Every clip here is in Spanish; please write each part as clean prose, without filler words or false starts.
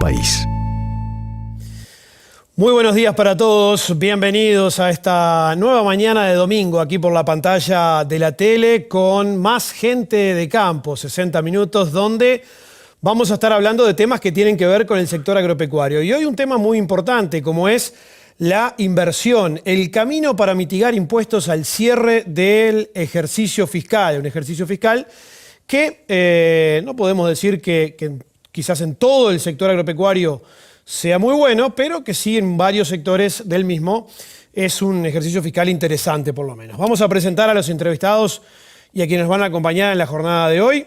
país. Muy buenos días para todos, bienvenidos a esta nueva mañana de domingo aquí por la pantalla de la tele con más gente de campo, 60 minutos donde vamos a estar hablando de temas que tienen que ver con el sector agropecuario. Y hoy un tema muy importante como es la inversión, el camino para mitigar impuestos al cierre del ejercicio fiscal, un ejercicio fiscal que no podemos decir que quizás en todo el sector agropecuario sea muy bueno, pero que sí en varios sectores del mismo es un ejercicio fiscal interesante por lo menos. Vamos a presentar a los entrevistados y a quienes van a acompañar en la jornada de hoy.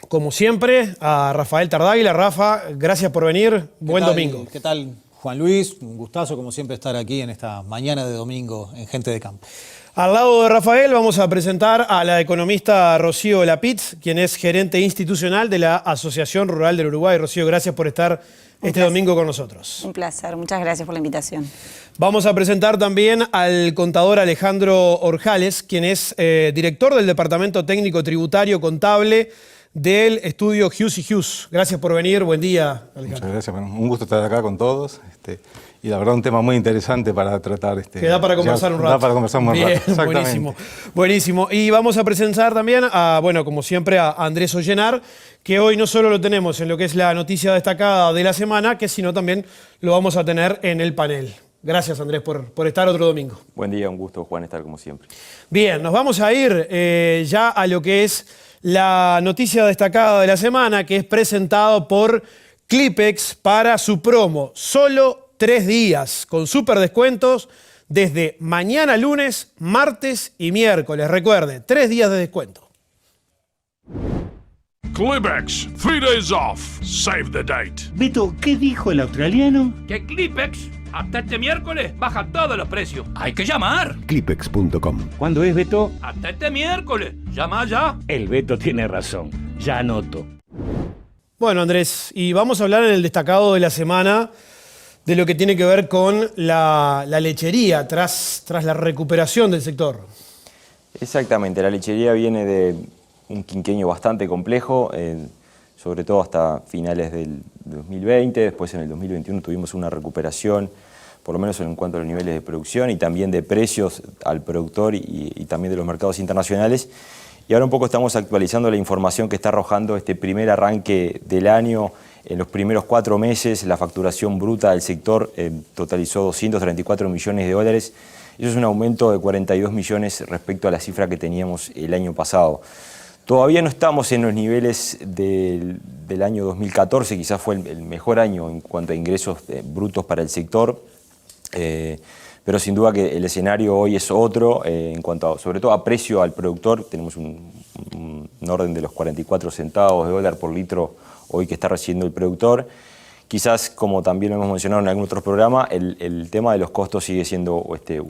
Como siempre, a Rafael Tardáguila. Rafa, gracias por venir. Buen domingo. ¿Qué tal, Juan Luis? Un gustazo, como siempre, estar aquí en esta mañana de domingo en Gente de Campo. Al lado de Rafael vamos a presentar a la economista Rocío Lapitz, quien es gerente institucional de la Asociación Rural del Uruguay. Rocío, gracias por estar este domingo con nosotros. Un placer, muchas gracias por la invitación. Vamos a presentar también al contador Alejandro Orjales, quien es director del Departamento Técnico Tributario Contable del estudio Hughes & Hughes. Gracias por venir, buen día, Alejandro. Muchas gracias, bueno, un gusto estar acá con todos. Y la verdad un tema muy interesante para tratar. Que da para conversar un rato. Da para conversar un rato, exactamente. Buenísimo, buenísimo. Y vamos a presentar también a, bueno, como siempre, a Andrés Ollenar, que hoy no solo lo tenemos en lo que es la noticia destacada de la semana, que sino también lo vamos a tener en el panel. Gracias, Andrés, por estar otro domingo. Buen día, un gusto, Juan, estar como siempre. Bien, nos vamos a ir ya a lo que es la noticia destacada de la semana, que es presentado por Clipex para su promo. Solo 3 días, con súper descuentos desde mañana lunes, martes y miércoles. Recuerde, 3 días de descuento. Clipex, 3 days off. Save the date. Beto, ¿qué dijo el australiano? Que Clipex, hasta este miércoles, baja todos los precios. ¡Hay que llamar! Clipex.com. ¿Cuándo es, Beto? Hasta este miércoles. ¡Llama ya! El Beto tiene razón. Ya anoto. Bueno, Andrés, y vamos a hablar en el destacado de la semana de lo que tiene que ver con la lechería tras la recuperación del sector. Exactamente, la lechería viene de un quinquenio bastante complejo, sobre todo hasta finales del 2020, después en el 2021 tuvimos una recuperación, por lo menos en cuanto a los niveles de producción y también de precios al productor y también de los mercados internacionales. Y ahora un poco estamos actualizando la información que está arrojando este primer arranque del año. En los primeros 4 meses la facturación bruta del sector totalizó 234 millones de dólares. Eso es un aumento de 42 millones respecto a la cifra que teníamos el año pasado. Todavía no estamos en los niveles del año 2014, quizás fue el mejor año en cuanto a ingresos brutos para el sector. Pero sin duda que el escenario hoy es otro, en cuanto a, sobre todo a precio al productor. Tenemos un orden de los 44 centavos de dólar por litro hoy que está recibiendo el productor. Quizás, como también lo hemos mencionado en algún otro programa, el tema de los costos sigue siendo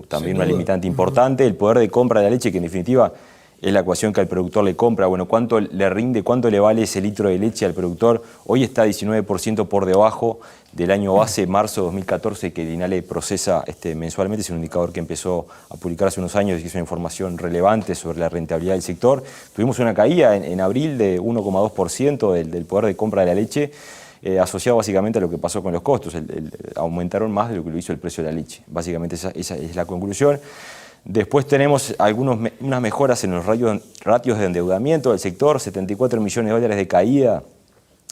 también una limitante importante. El poder de compra de la leche, que en definitiva es la ecuación que al productor le compra. Bueno, ¿cuánto le rinde, cuánto le vale ese litro de leche al productor? Hoy está 19% por debajo del año base, marzo de 2014, que el INALE procesa mensualmente. Es un indicador que empezó a publicar hace unos años y que es una información relevante sobre la rentabilidad del sector. Tuvimos una caída en abril de 1,2% del poder de compra de la leche, asociado básicamente a lo que pasó con los costos. Aumentaron más de lo que lo hizo el precio de la leche. Básicamente esa es la conclusión. Después tenemos unas mejoras en los ratios de endeudamiento del sector, 74 millones de dólares de caída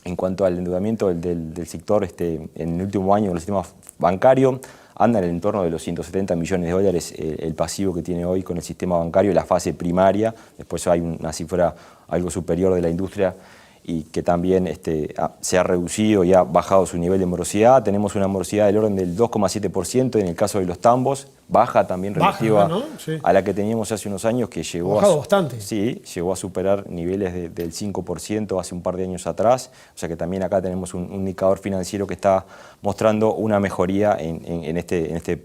en cuanto al endeudamiento del sector en el último año en el sistema bancario. Anda en el entorno de los 170 millones de dólares el pasivo que tiene hoy con el sistema bancario, la fase primaria. Después hay una cifra algo superior de la industria y que también se ha reducido y ha bajado su nivel de morosidad. Tenemos una morosidad del orden del 2,7% en el caso de los tambos, baja también relativa, ¿no? Sí, a la que teníamos hace unos años, que llegó bastante. Sí, llegó a superar niveles del 5% hace un par de años atrás. O sea que también acá tenemos un indicador financiero que está mostrando una mejoría en este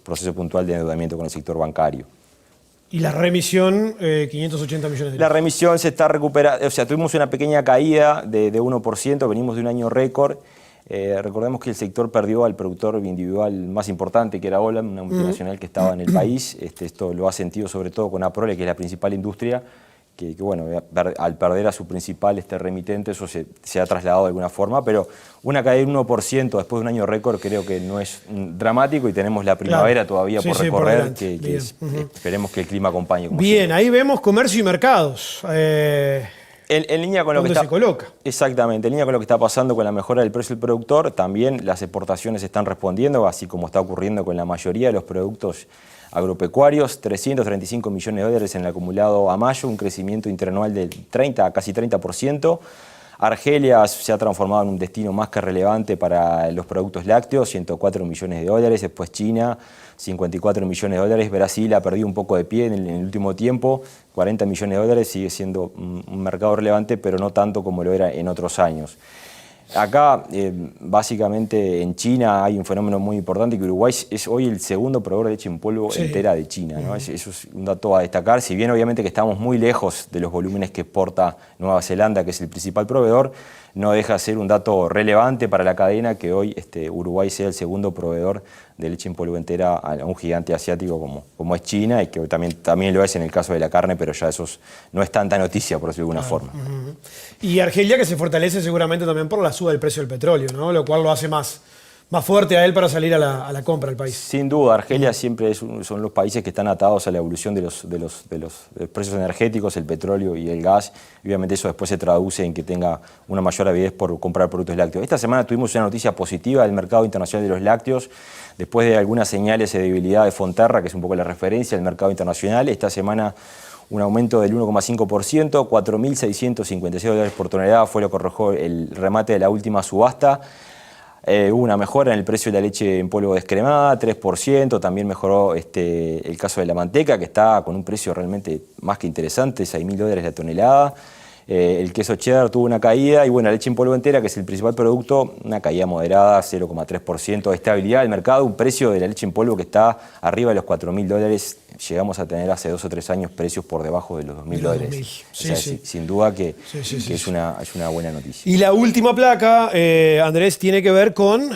proceso puntual de endeudamiento con el sector bancario. Y la remisión, 580 millones de dólares. La remisión se está recuperando, o sea, tuvimos una pequeña caída de 1%, venimos de un año récord. Recordemos que el sector perdió al productor individual más importante, que era Olam, una multinacional que estaba en el país. Esto lo ha sentido sobre todo con Aprole, que es la principal industria, bueno, al perder a su principal remitente, eso se ha trasladado de alguna forma, pero una caída del 1% después de un año récord creo que no es dramático y tenemos la primavera todavía por recorrer, que esperemos que el clima acompañe. Bien, ahí vemos comercio y mercados. En línea con lo que ¿Dónde se coloca? Exactamente, en línea con lo que está pasando con la mejora del precio del productor, también las exportaciones están respondiendo, así como está ocurriendo con la mayoría de los productos agropecuarios. 335 millones de dólares en el acumulado a mayo, un crecimiento interanual del 30 a casi 30%. Argelia se ha transformado en un destino más que relevante para los productos lácteos, 104 millones de dólares. Después China, 54 millones de dólares. Brasil ha perdido un poco de pie en el último tiempo, 40 millones de dólares. Sigue siendo un mercado relevante, pero no tanto como lo era en otros años. Acá, básicamente, en China hay un fenómeno muy importante, que Uruguay es hoy el segundo proveedor de leche en polvo entera de China, ¿no? Eso es un dato a destacar. Si bien obviamente que estamos muy lejos de los volúmenes que exporta Nueva Zelanda, que es el principal proveedor, no deja de ser un dato relevante para la cadena que hoy Uruguay sea el segundo proveedor de leche en polvo entera a un gigante asiático como es China, y que también lo es en el caso de la carne, pero ya eso no es tanta noticia, por decirlo de alguna forma. Y Argelia, que se fortalece seguramente también por la suba del precio del petróleo, ¿no? Lo cual lo hace más fuerte a él para salir a la compra al país. Sin duda, Argelia siempre son los países que están atados a la evolución de los precios energéticos, el petróleo y el gas. Y obviamente eso después se traduce en que tenga una mayor avidez por comprar productos lácteos. Esta semana tuvimos una noticia positiva del mercado internacional de los lácteos, después de algunas señales de debilidad de Fonterra, que es un poco la referencia del mercado internacional. Esta semana un aumento del 1,5%, 4.656 dólares por tonelada fue lo que arrojó el remate de la última subasta. Hubo una mejora en el precio de la leche en polvo descremada, 3%, también mejoró el caso de la manteca, que está con un precio realmente más que interesante, 6.000 dólares la tonelada. El queso cheddar tuvo una caída y bueno, la leche en polvo entera, que es el principal producto, una caída moderada, 0,3% de estabilidad del mercado, un precio de la leche en polvo que está arriba de los 4.000 dólares. Llegamos a tener hace 2 o 3 años precios por debajo de los 2.000 dólares. Sin duda que es una buena noticia. Y la última placa, Andrés, tiene que ver con,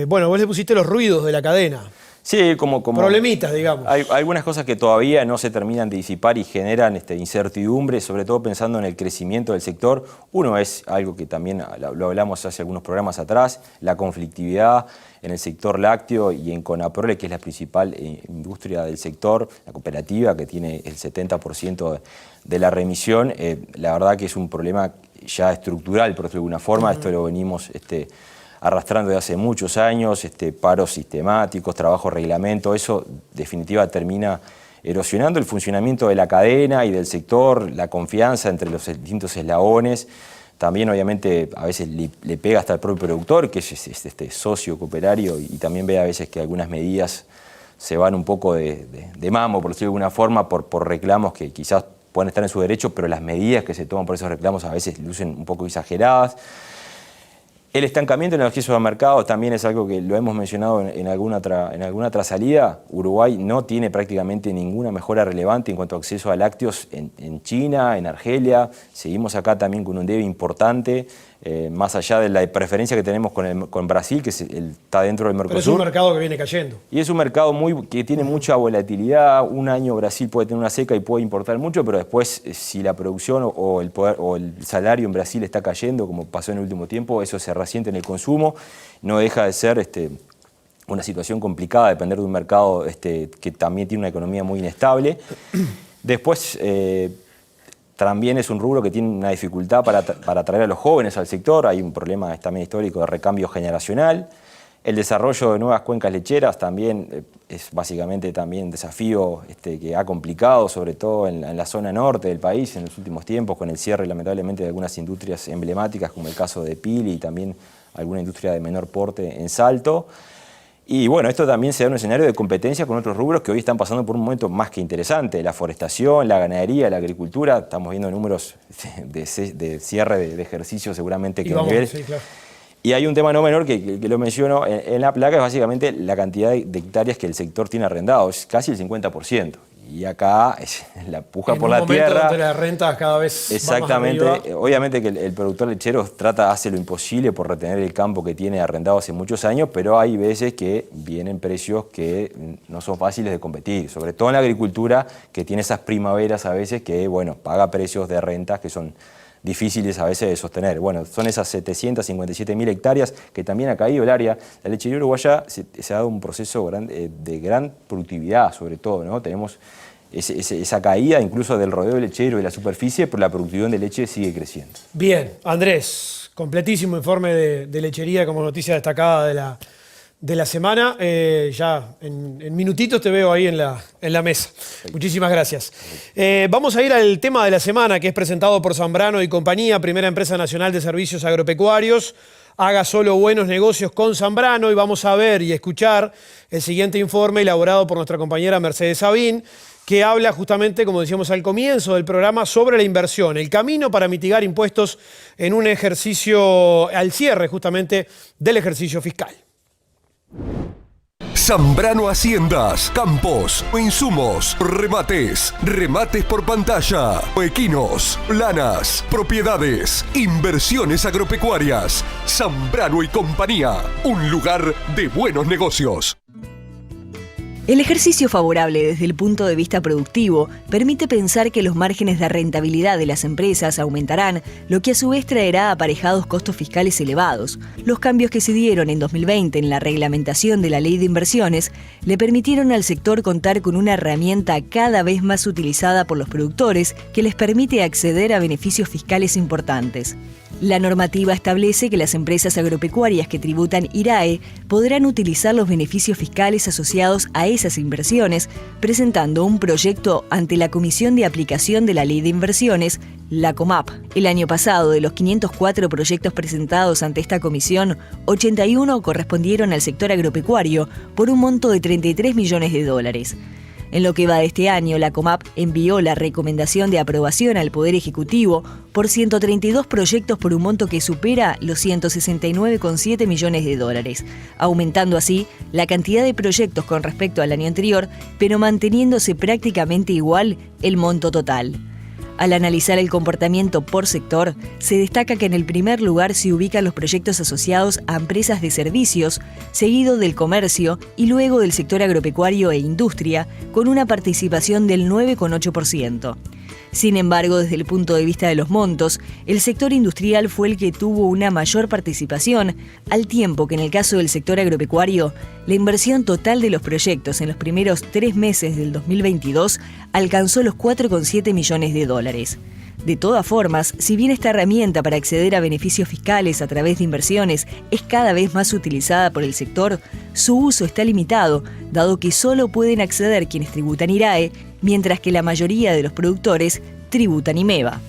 bueno, vos le pusiste los ruidos de la cadena. Sí, como problemitas, digamos. Hay algunas cosas que todavía no se terminan de disipar y generan incertidumbre, sobre todo pensando en el crecimiento del sector. Uno es algo que también lo hablamos hace algunos programas atrás, la conflictividad en el sector lácteo y en Conaprole, que es la principal industria del sector, la cooperativa que tiene el 70% de la remisión. La verdad que es un problema ya estructural, por decirlo de alguna forma. Esto lo venimos arrastrando de hace muchos años, paros sistemáticos, trabajo reglamento, eso definitiva termina erosionando el funcionamiento de la cadena y del sector, la confianza entre los distintos eslabones. También obviamente a veces le pega hasta al propio productor, que es socio cooperario, y también ve a veces que algunas medidas se van un poco de mamo, por decirlo de alguna forma, por reclamos que quizás pueden estar en su derecho, pero las medidas que se toman por esos reclamos a veces lucen un poco exageradas. El estancamiento en el acceso al mercado también es algo que lo hemos mencionado en alguna otra salida. Uruguay no tiene prácticamente ninguna mejora relevante en cuanto a acceso a lácteos en China, en Argelia. Seguimos acá también con un debe importante, más allá de la preferencia que tenemos con Brasil, que está dentro del Mercosur. Pero es un mercado que viene cayendo. Y es un mercado que tiene mucha volatilidad. Un año Brasil puede tener una seca y puede importar mucho, pero después si la producción o el salario en Brasil está cayendo, como pasó en el último tiempo, eso se resiente en el consumo. No deja de ser una situación complicada, depender de un mercado que también tiene una economía muy inestable. Después también es un rubro que tiene una dificultad para atraer a los jóvenes al sector. Hay un problema también histórico de recambio generacional. El desarrollo de nuevas cuencas lecheras también es básicamente también un desafío que ha complicado, sobre todo en la zona norte del país en los últimos tiempos, con el cierre lamentablemente de algunas industrias emblemáticas, como el caso de Pili y también alguna industria de menor porte en Salto. Y bueno, esto también se da en un escenario de competencia con otros rubros que hoy están pasando por un momento más que interesante: la forestación, la ganadería, la agricultura. Estamos viendo números de cierre de ejercicio seguramente que a nivel. Sí, claro. Y hay un tema no menor que lo menciono en la placa, es básicamente la cantidad de hectáreas que el sector tiene arrendado, es casi el 50%. Y acá es la puja por la tierra. Donde las rentas cada vez exactamente. van más arriba. Obviamente que el productor lechero hace lo imposible por retener el campo que tiene arrendado hace muchos años, pero hay veces que vienen precios que no son fáciles de competir, sobre todo en la agricultura, que tiene esas primaveras a veces que, bueno, paga precios de rentas que son difíciles a veces de sostener. Bueno, son esas 757.000 hectáreas que también ha caído el área. La lechería uruguaya se ha dado un proceso de gran productividad, sobre todo, ¿no? Tenemos esa caída incluso del rodeo lechero y la superficie, pero la productividad de leche sigue creciendo. Bien, Andrés, completísimo informe de lechería como noticia destacada de la semana. Ya en minutitos te veo ahí en la mesa. Muchísimas gracias. Vamos a ir al tema de la semana, que es presentado por Zambrano y Compañía, primera empresa nacional de servicios agropecuarios. Haga solo buenos negocios con Zambrano, y vamos a ver y escuchar el siguiente informe elaborado por nuestra compañera Mercedes Sabín, que habla justamente, como decíamos al comienzo del programa, sobre la inversión, el camino para mitigar impuestos en un ejercicio, al cierre justamente del ejercicio fiscal. Zambrano Haciendas, Campos, Insumos, Remates por pantalla, equinos, lanas, propiedades, inversiones agropecuarias. Zambrano y Compañía, un lugar de buenos negocios. El ejercicio favorable desde el punto de vista productivo permite pensar que los márgenes de rentabilidad de las empresas aumentarán, lo que a su vez traerá aparejados costos fiscales elevados. Los cambios que se dieron en 2020 en la reglamentación de la Ley de Inversiones le permitieron al sector contar con una herramienta cada vez más utilizada por los productores que les permite acceder a beneficios fiscales importantes. La normativa establece que las empresas agropecuarias que tributan IRAE podrán utilizar los beneficios fiscales asociados a esas inversiones, presentando un proyecto ante la Comisión de Aplicación de la Ley de Inversiones, la COMAP. El año pasado, de los 504 proyectos presentados ante esta comisión, 81 correspondieron al sector agropecuario por un monto de $33 millones. En lo que va de este año, la COMAP envió la recomendación de aprobación al Poder Ejecutivo por 132 proyectos por un monto que supera los $169,7 millones, aumentando así la cantidad de proyectos con respecto al año anterior, pero manteniéndose prácticamente igual el monto total. Al analizar el comportamiento por sector, se destaca que en el primer lugar se ubican los proyectos asociados a empresas de servicios, seguido del comercio y luego del sector agropecuario e industria, con una participación del 9,8%. Sin embargo, desde el punto de vista de los montos, el sector industrial fue el que tuvo una mayor participación, al tiempo que en el caso del sector agropecuario, la inversión total de los proyectos en los primeros 3 meses del 2022 alcanzó los $4,7 millones. De todas formas, si bien esta herramienta para acceder a beneficios fiscales a través de inversiones es cada vez más utilizada por el sector, su uso está limitado, dado que solo pueden acceder quienes tributan IRAE, mientras que la mayoría de los productores tributan IMEVA.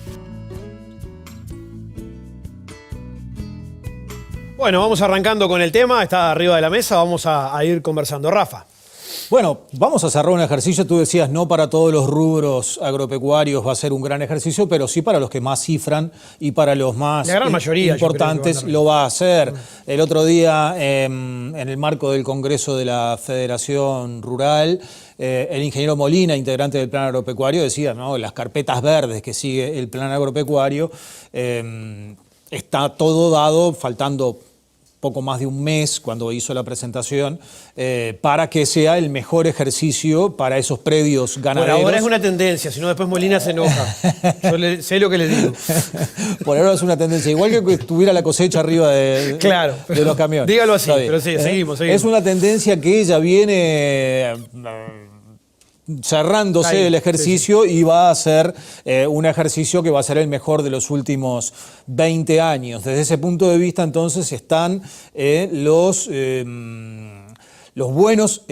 Bueno, vamos arrancando con el tema, está arriba de la mesa, vamos a ir conversando. Rafa. Bueno, vamos a cerrar un ejercicio. Tú decías, no para todos los rubros agropecuarios va a ser un gran ejercicio, pero sí para los que más cifran y para los más la gran mayoría, importantes lo va a hacer. El otro día, en el marco del Congreso de la Federación Rural, el ingeniero Molina, integrante del Plan Agropecuario, decía, ¿no?, las carpetas verdes que sigue el Plan Agropecuario, está todo dado, faltando poco más de un mes cuando hizo la presentación, para que sea el mejor ejercicio para esos predios ganaderos. Por ahora es una tendencia, si no después Molina se enoja. Yo sé lo que le digo. Por ahora es una tendencia, igual que estuviera la cosecha arriba de los camiones. Dígalo así, pero sí, seguimos. Es una tendencia que ya viene cerrándose el ejercicio, y va a ser un ejercicio que va a ser el mejor de los últimos 20 años. Desde ese punto de vista, entonces, están los buenos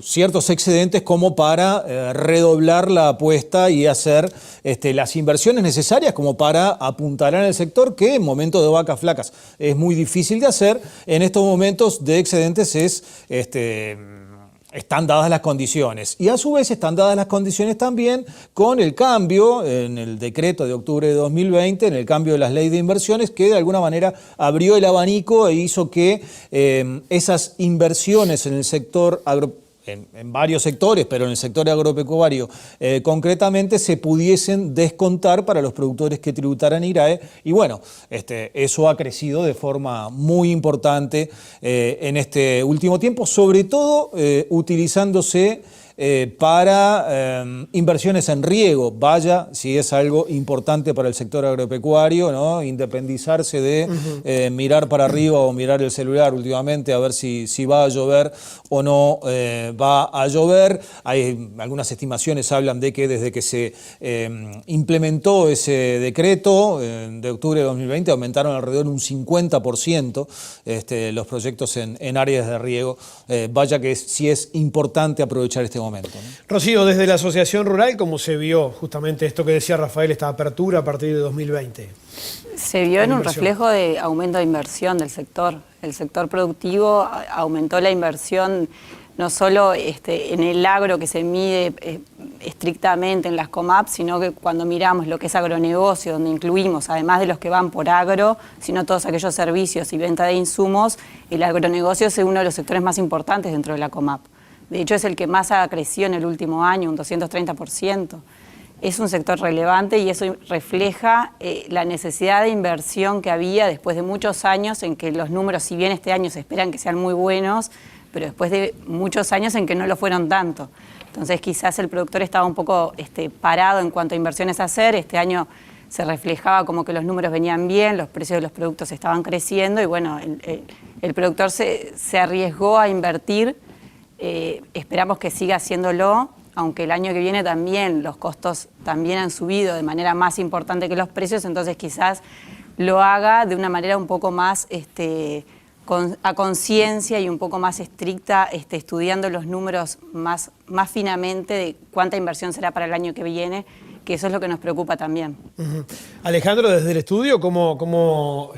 ciertos excedentes como para redoblar la apuesta y hacer las inversiones necesarias como para apuntalar en el sector, que en momentos de vacas flacas es muy difícil de hacer. En estos momentos de excedentes es están dadas las condiciones. Y a su vez están dadas las condiciones también con el cambio en el decreto de octubre de 2020, en el cambio de las leyes de inversiones, que de alguna manera abrió el abanico e hizo que esas inversiones en el sector en varios sectores, pero en el sector agropecuario concretamente, se pudiesen descontar para los productores que tributaran IRAE. Y bueno, eso ha crecido de forma muy importante en este último tiempo, sobre todo utilizándose para inversiones en riego. Vaya si es algo importante para el sector agropecuario, ¿no? Independizarse de mirar para arriba o mirar el celular últimamente a ver si va a llover o no va a llover. Hay algunas estimaciones hablan de que desde que se implementó ese decreto de octubre de 2020 aumentaron alrededor de un 50% los proyectos en áreas de riego. Vaya que sí es importante aprovechar este momento, ¿no? Rocío, desde la Asociación Rural, ¿cómo se vio justamente esto que decía Rafael, esta apertura a partir de 2020? Se vio en un reflejo de aumento de inversión del sector. El sector productivo aumentó la inversión no solo en el agro que se mide estrictamente en las COMAP, sino que cuando miramos lo que es agronegocio, donde incluimos, además de los que van por agro, sino todos aquellos servicios y venta de insumos, el agronegocio es uno de los sectores más importantes dentro de la COMAP. De hecho, es el que más ha crecido en el último año, un 230%. Es un sector relevante y eso refleja la necesidad de inversión que había después de muchos años en que los números, si bien este año se esperan que sean muy buenos, pero después de muchos años en que no lo fueron tanto. Entonces quizás el productor estaba un poco parado en cuanto a inversiones a hacer. Este año se reflejaba como que los números venían bien, los precios de los productos estaban creciendo y bueno, el productor se arriesgó a invertir. Esperamos que siga haciéndolo, aunque el año que viene también los costos también han subido de manera más importante que los precios, entonces quizás lo haga de una manera un poco más a conciencia y un poco más estricta, estudiando los números más finamente de cuánta inversión será para el año que viene, que eso es lo que nos preocupa también. Alejandro, desde el estudio, ¿cómo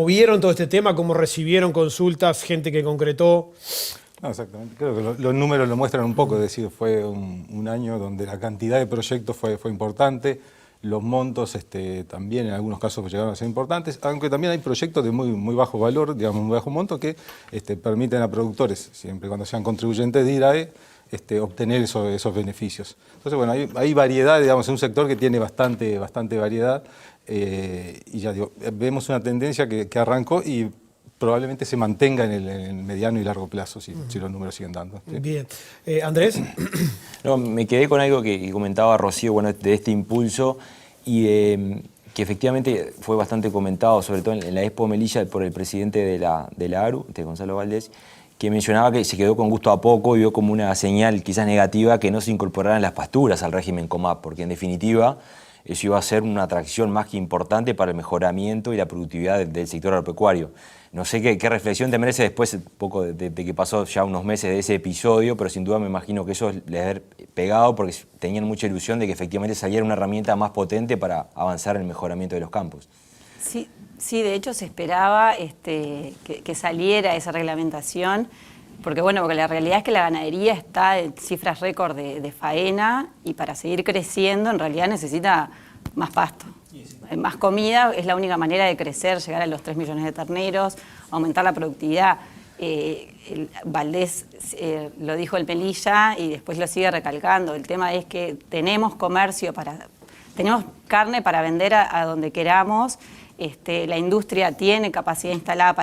vieron todo este tema? ¿Cómo recibieron consultas, gente que concretó? No, exactamente. Creo que los números lo muestran un poco, es decir, fue un año donde la cantidad de proyectos fue importante, los montos también en algunos casos llegaron a ser importantes, aunque también hay proyectos de muy bajo valor, digamos muy bajo monto, que permiten a productores, siempre cuando sean contribuyentes de IRAE, obtener esos beneficios. Entonces, bueno, hay variedad, digamos, en un sector que tiene bastante variedad, y ya digo, vemos una tendencia que arrancó y probablemente se mantenga en el mediano y largo plazo si los números siguen dando. ¿Sí? Bien. Andrés. No, me quedé con algo que comentaba Rocío, bueno, de este impulso y que efectivamente fue bastante comentado, sobre todo en la Expo Melilla por el presidente de la ARU, Gonzalo Valdés, que mencionaba que se quedó con gusto a poco y vio como una señal quizás negativa que no se incorporaran las pasturas al régimen COMAP, porque en definitiva eso iba a ser una atracción más que importante para el mejoramiento y la productividad del sector agropecuario. No sé qué reflexión te merece después un poco de que pasó ya unos meses de ese episodio, pero sin duda me imagino que eso les haber pegado porque tenían mucha ilusión de que efectivamente saliera una herramienta más potente para avanzar en el mejoramiento de los campos. Sí, de hecho se esperaba que saliera esa reglamentación, porque la realidad es que la ganadería está en cifras récord de faena y para seguir creciendo en realidad necesita más pasto. Más comida es la única manera de crecer, llegar a los 3 millones de terneros, aumentar la productividad. Valdés lo dijo el Melilla y después lo sigue recalcando. El tema es que tenemos comercio, tenemos carne para vender a donde queramos. La industria tiene capacidad instalada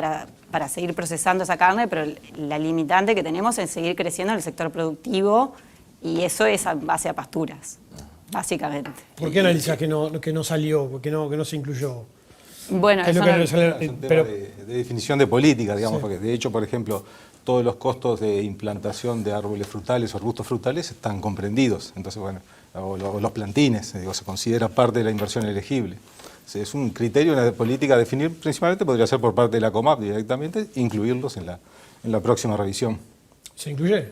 para seguir procesando esa carne, pero la limitante que tenemos es seguir creciendo en el sector productivo y eso es en base a pasturas. Básicamente. ¿Por qué analizas que no salió, que no se incluyó? Bueno, es un tema de definición de política, digamos, sí. Porque de hecho, por ejemplo, todos los costos de implantación de árboles frutales o arbustos frutales están comprendidos. Entonces, bueno, o los plantines, se considera parte de la inversión elegible. Es un criterio, una política a definir, principalmente podría ser por parte de la COMAP directamente, incluirlos en la próxima revisión. ¿Se incluye?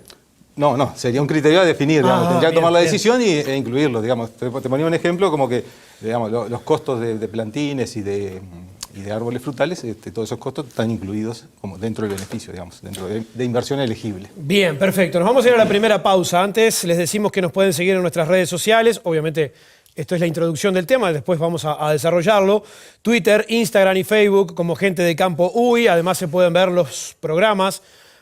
No, sería un criterio a definir, tendría que tomar la decisión e incluirlo, digamos. Te ponía un ejemplo como que, digamos, los costos de plantines y de y de árboles frutales, todos esos costos están incluidos como dentro del beneficio, digamos, dentro de inversión elegible. Bien, perfecto. Nos vamos a ir a la primera pausa. Antes les decimos que nos pueden seguir en nuestras redes sociales. Obviamente, esto es la introducción del tema, después vamos a desarrollarlo. Twitter, Instagram y Facebook como Gente de Campo UI. Además, se pueden ver los programas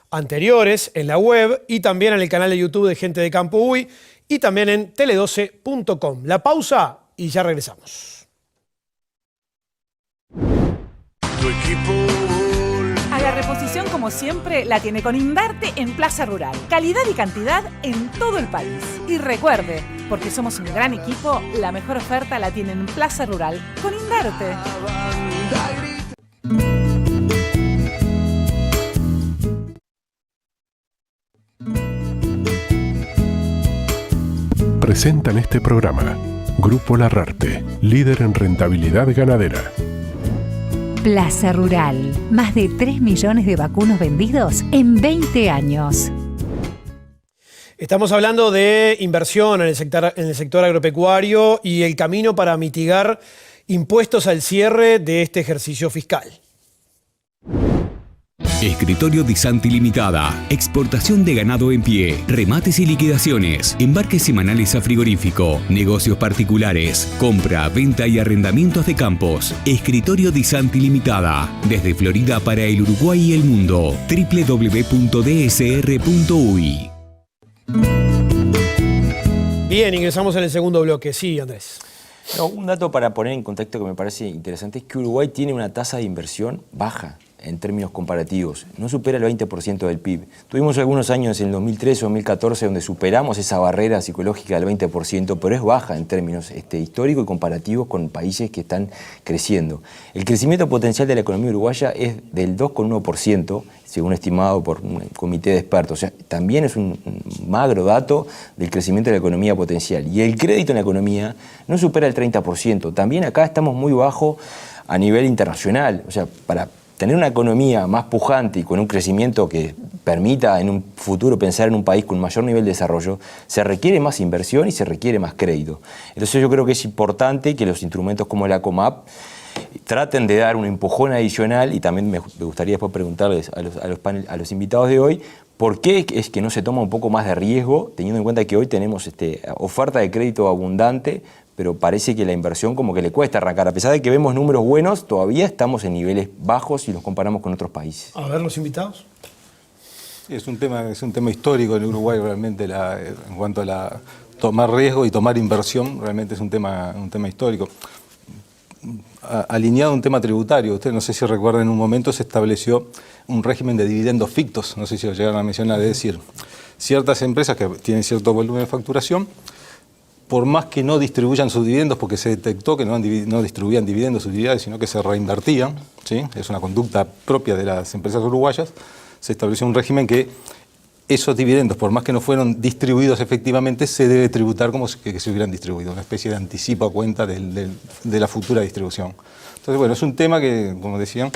anteriores en la web y también en el canal de YouTube de Gente de Campo UI y también en tele12.com. La pausa y ya regresamos. Tu equipo. A la reposición, como siempre, la tiene con Indarte en Plaza Rural. Calidad y cantidad en todo el país. Y recuerde, porque somos un gran equipo, la mejor oferta la tiene en Plaza Rural con Indarte. Presentan este programa Grupo Larrarte, líder en rentabilidad ganadera. Plaza Rural, más de 3 millones de vacunos vendidos en 20 años. Estamos hablando de inversión en el sector agropecuario y el camino para mitigar impuestos al cierre de este ejercicio fiscal. Escritorio Di Santi Limitada. Exportación de ganado en pie, remates y liquidaciones, embarques semanales a frigorífico, negocios particulares, compra, venta y arrendamientos de campos. Escritorio Di Santi Limitada. Desde Florida para el Uruguay y el mundo. www.dsr.uy. Bien, ingresamos en el segundo bloque. Sí, Andrés. No, un dato para poner en contexto que me parece interesante es que Uruguay tiene una tasa de inversión baja en términos comparativos, no supera el 20% del PIB. Tuvimos algunos años en el 2013 o 2014 donde superamos esa barrera psicológica del 20%, pero es baja en términos históricos y comparativos con países que están creciendo. El crecimiento potencial de la economía uruguaya es del 2,1%, según estimado por un comité de expertos. O sea, también es un magro dato del crecimiento de la economía potencial. Y el crédito en la economía no supera el 30%. También acá estamos muy bajo a nivel internacional. O sea, para tener una economía más pujante y con un crecimiento que permita en un futuro pensar en un país con mayor nivel de desarrollo, se requiere más inversión y se requiere más crédito. Entonces yo creo que es importante que los instrumentos como la COMAP traten de dar un empujón adicional, y también me gustaría después preguntarles a los invitados de hoy, ¿por qué es que no se toma un poco más de riesgo, teniendo en cuenta que hoy tenemos oferta de crédito abundante, pero parece que la inversión como que le cuesta arrancar? A pesar de que vemos números buenos, todavía estamos en niveles bajos si los comparamos con otros países. A ver, los invitados. Es un tema histórico en Uruguay realmente, en cuanto a tomar riesgo y tomar inversión, realmente es un tema histórico. Alineado a un tema tributario, ustedes no sé si recuerdan, en un momento se estableció un régimen de dividendos fictos, no sé si lo llegaron a mencionar, es decir, ciertas empresas que tienen cierto volumen de facturación, por más que no distribuyan sus dividendos, porque se detectó que no distribuían dividendos, sus utilidades, sino que se reinvertían, ¿sí? Es una conducta propia de las empresas uruguayas, se estableció un régimen que esos dividendos, por más que no fueron distribuidos efectivamente, se debe tributar como que se hubieran distribuido, una especie de anticipo a cuenta de la futura distribución. Entonces, bueno, es un tema que, como decían,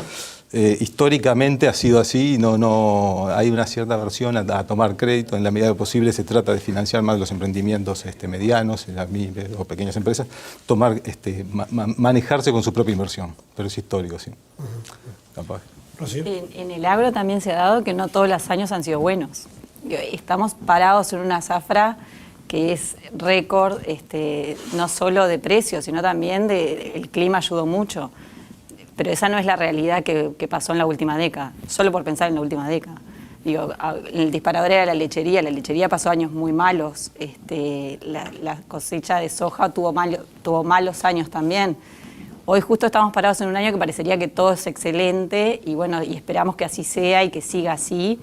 históricamente ha sido así, y no hay una cierta aversión a tomar crédito. En la medida de lo posible se trata de financiar más los emprendimientos medianos, las MIPE o pequeñas empresas, manejarse con su propia inversión, pero es histórico, sí. Capaz. En el agro también se ha dado que no todos los años han sido buenos. Estamos parados en una zafra que es récord, no solo de precios, sino también el clima ayudó mucho. Pero esa no es la realidad que pasó en la última década, solo por pensar en la última década. Digo, el disparador era la lechería pasó años muy malos, la cosecha de soja tuvo malos años también. Hoy justo estamos parados en un año que parecería que todo es excelente y bueno, y esperamos que así sea y que siga así.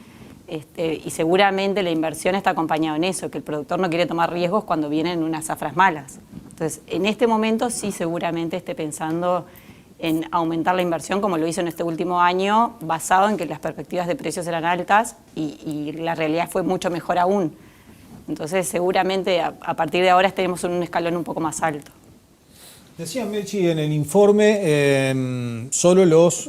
Y seguramente la inversión está acompañada en eso, que el productor no quiere tomar riesgos cuando vienen unas zafras malas. Entonces, en este momento sí seguramente esté pensando en aumentar la inversión como lo hizo en este último año, basado en que las perspectivas de precios eran altas y la realidad fue mucho mejor aún. Entonces, seguramente a partir de ahora estaremos en un escalón un poco más alto. Decía Mechi en el informe, solo los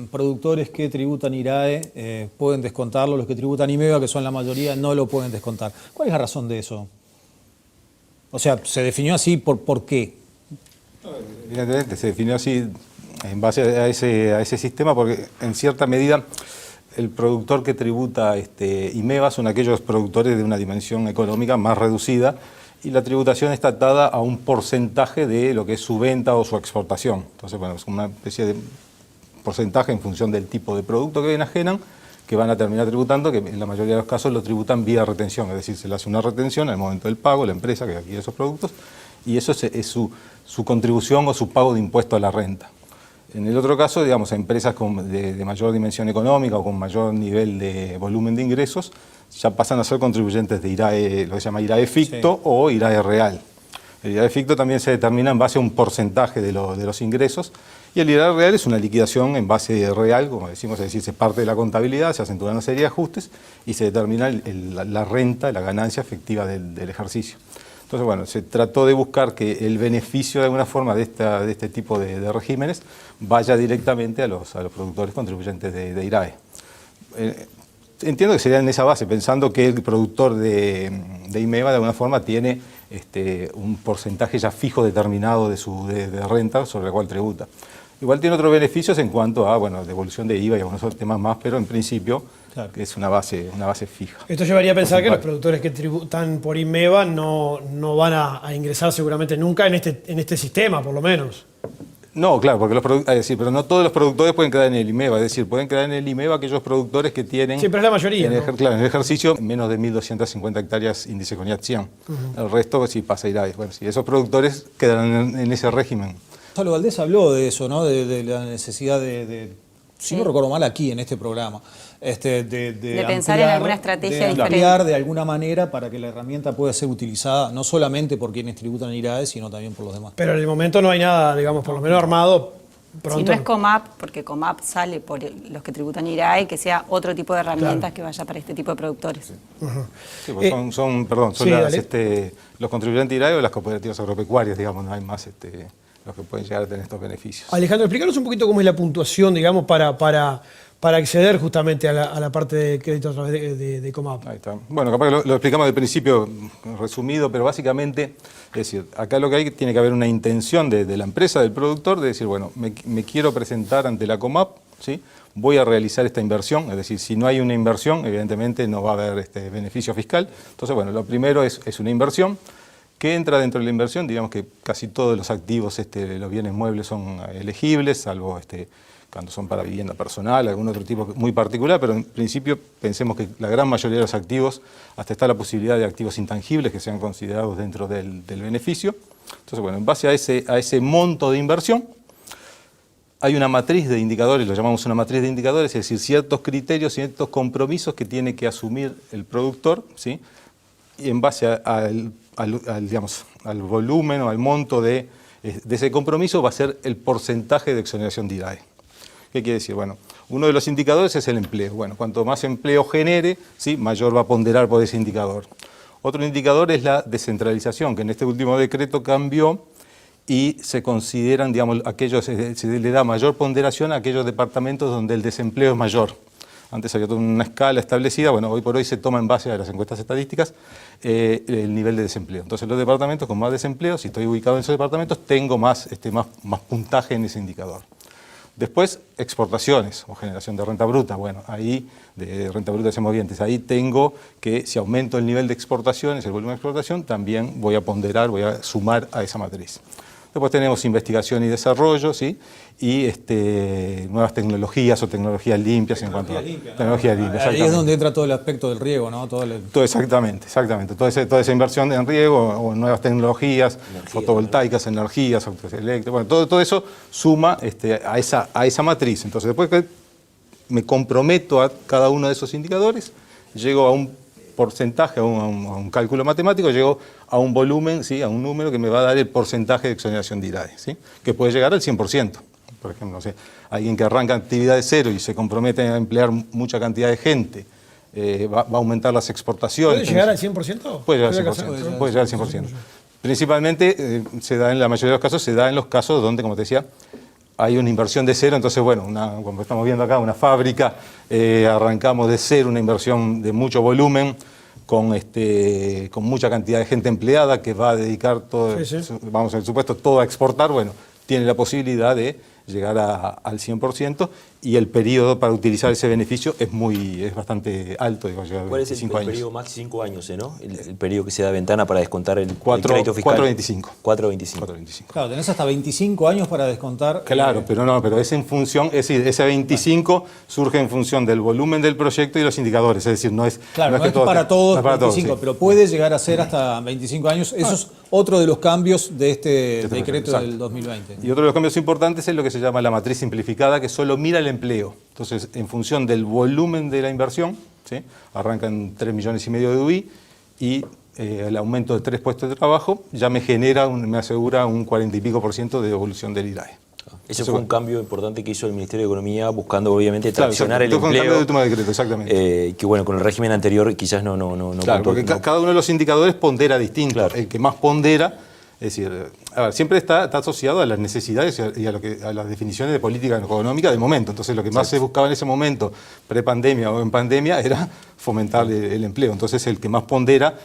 productores que tributan IRAE pueden descontarlo, los que tributan IMEVA, que son la mayoría, no lo pueden descontar. ¿Cuál es la razón de eso? O sea, ¿se definió así por qué? Evidentemente, se definió así en base a ese sistema, porque en cierta medida el productor que tributa IMEVA son aquellos productores de una dimensión económica más reducida, y la tributación está atada a un porcentaje de lo que es su venta o su exportación. Entonces, bueno, es una especie de porcentaje en función del tipo de producto que enajenan, que van a terminar tributando, que en la mayoría de los casos lo tributan vía retención, es decir, se le hace una retención al momento del pago, la empresa que adquiere esos productos, y eso es su contribución o su pago de impuesto a la renta. En el otro caso, digamos, empresas de mayor dimensión económica o con mayor nivel de volumen de ingresos, ya pasan a ser contribuyentes de IRAE, lo que se llama IRAE ficto, sí, o IRAE real. El IRAE ficto también se determina en base a un porcentaje de los ingresos, y el IRAE real es una liquidación en base real, como decimos, es decir, se parte de la contabilidad, se hacen toda una serie de ajustes y se determina la renta, la ganancia efectiva del ejercicio. Entonces, bueno, se trató de buscar que el beneficio de alguna forma de este tipo de regímenes vaya directamente a los productores contribuyentes de IRAE. Entiendo que sería en esa base, pensando que el productor de IMEVA de alguna forma tiene un porcentaje ya fijo determinado de renta sobre la cual tributa. Igual tiene otros beneficios en cuanto a, bueno, devolución de IVA y algunos otros temas más, pero en principio claro, que es una base fija. Esto llevaría a pensar que los productores que tributan por IMEVA no van a ingresar seguramente nunca en este sistema, por lo menos. No, claro, porque pero no todos los productores pueden quedar en el IMEVA, es decir, pueden quedar en el IMEVA aquellos productores que tienen... Sí, pero es la mayoría, claro, en el ejercicio menos de 1.250 hectáreas índice CONIAT 100. El resto sí pasa a IRAE. Bueno, sí, esos productores quedarán en ese régimen. Gonzalo Valdés habló de eso, ¿no? De la necesidad si no recuerdo mal aquí en este programa, de pensar en alguna estrategia diferente. Ampliar de alguna manera para que la herramienta pueda ser utilizada no solamente por quienes tributan IRAE, sino también por los demás. Pero en el momento no hay nada, digamos, por lo menos armado pronto. Si no es COMAP, porque COMAP sale por los que tributan IRAE, que sea otro tipo de herramientas claro, que vaya para este tipo de productores. Sí. Sí, pues son los contribuyentes IRAE o las cooperativas agropecuarias, digamos, no hay más los que pueden llegar a tener estos beneficios. Alejandro, explícanos un poquito cómo es la puntuación, digamos, para acceder justamente a la parte de crédito a través de COMAP. Ahí está. Bueno, capaz que lo explicamos del principio resumido, pero básicamente, es decir, acá lo que tiene que haber una intención de la empresa, del productor, de decir, bueno, me quiero presentar ante la COMAP, ¿sí? Voy a realizar esta inversión, es decir, si no hay una inversión, evidentemente no va a haber beneficio fiscal. Entonces, bueno, lo primero es una inversión. ¿Qué entra dentro de la inversión? Digamos que casi todos los activos, los bienes muebles son elegibles, salvo cuando son para vivienda personal, algún otro tipo muy particular, pero en principio pensemos que la gran mayoría de los activos, hasta está la posibilidad de activos intangibles que sean considerados dentro del beneficio. Entonces, bueno, en base a ese monto de inversión, hay una matriz de indicadores, lo llamamos una matriz de indicadores, es decir, ciertos criterios, ciertos compromisos que tiene que asumir el productor, ¿sí? Y en base al volumen o al monto de ese compromiso va a ser el porcentaje de exoneración de IRAE. ¿Qué quiere decir? Bueno, uno de los indicadores es el empleo. Bueno, cuanto más empleo genere, ¿sí? Mayor va a ponderar por ese indicador. Otro indicador es la descentralización, que en este último decreto cambió y se consideran, digamos, se le da mayor ponderación a aquellos departamentos donde el desempleo es mayor. Antes había toda una escala establecida, bueno, hoy por hoy se toma en base a las encuestas estadísticas el nivel de desempleo. Entonces los departamentos con más desempleo, si estoy ubicado en esos departamentos, tengo más puntaje en ese indicador. Después, exportaciones o generación de renta bruta. Bueno, ahí, de renta bruta de movientes, ahí tengo que si aumento el nivel de exportaciones, el volumen de exportación, también voy a ponderar, voy a sumar a esa matriz. Después tenemos investigación y desarrollo, ¿sí? Y nuevas tecnologías o tecnologías limpias en cuanto a tecnología limpia. Ahí es donde entra todo el aspecto del riego, ¿no? Exactamente. Toda esa inversión en riego o nuevas tecnologías, fotovoltaicas, energías, autos eléctricos, bueno, todo eso suma a esa matriz. Entonces, después que me comprometo a cada uno de esos indicadores, llego a un porcentaje, a un cálculo matemático, llego a un volumen, ¿sí? A un número que me va a dar el porcentaje de exoneración de IRAE, ¿sí? Que puede llegar al 100%. Por ejemplo, no sé, alguien que arranca actividad de cero y se compromete a emplear mucha cantidad de gente, va a aumentar las exportaciones. ¿Puede llegar al 100%? Puede llegar al 100%. Puede llegar al 100%. Principalmente, en la mayoría de los casos, se da en los casos donde, como te decía, hay una inversión de cero. Entonces, bueno, como estamos viendo acá, una fábrica, arrancamos de cero, una inversión de mucho volumen, con mucha cantidad de gente empleada que va a dedicar todo, vamos, el supuesto, todo a exportar. Bueno, tiene la posibilidad de llegar al 100%, y el periodo para utilizar ese beneficio es bastante alto. Digo, ¿Cuál es el periodo máximo? 5 años, ¿no? El periodo que se da ventana para descontar el crédito fiscal. 4.25. Claro, tenés hasta 25 años para descontar. Claro, pero es en función, es decir, ese 25 surge en función del volumen del proyecto y los indicadores, es decir, no es... Claro, no es que para todos 25, pero puede llegar a ser hasta 25 años. Eso es otro de los cambios de este decreto del 2020. Y otro de los cambios importantes es lo que se llama la matriz simplificada, que solo mira el empleo. Entonces, en función del volumen de la inversión, ¿sí? Arrancan 3,5 millones de UBI y el aumento de 3 puestos de trabajo ya me genera, me asegura un 40 y pico % de devolución del IRAE. Ese fue un cambio importante que hizo el Ministerio de Economía, buscando obviamente traccionar el empleo. Fue un cambio de toma de decreto, exactamente. Que bueno, con el régimen anterior quizás no. Claro, porque cada uno de los indicadores pondera distinto. Claro. El que más pondera, es decir, a ver, siempre está asociado a las necesidades y a las definiciones de política económica del momento. Entonces, lo que más se buscaba en ese momento, pre-pandemia o en pandemia, era fomentar el empleo. Entonces, el que más pondera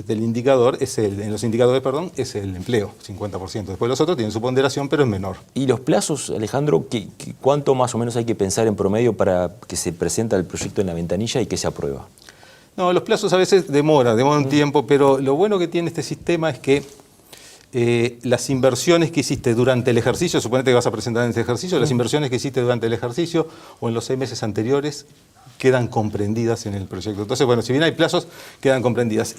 del indicador en los indicadores, es el empleo, 50%. Después los otros tienen su ponderación, pero es menor. ¿Y los plazos, Alejandro, cuánto más o menos hay que pensar en promedio para que se presenta el proyecto en la ventanilla y que se aprueba? No, los plazos a veces demoran un tiempo, pero lo bueno que tiene este sistema es que las inversiones que hiciste durante el ejercicio, suponete que vas a presentar en este ejercicio, las inversiones que hiciste durante el ejercicio o en los 6 meses anteriores quedan comprendidas en el proyecto. Entonces, bueno, si bien hay plazos, quedan comprendidas.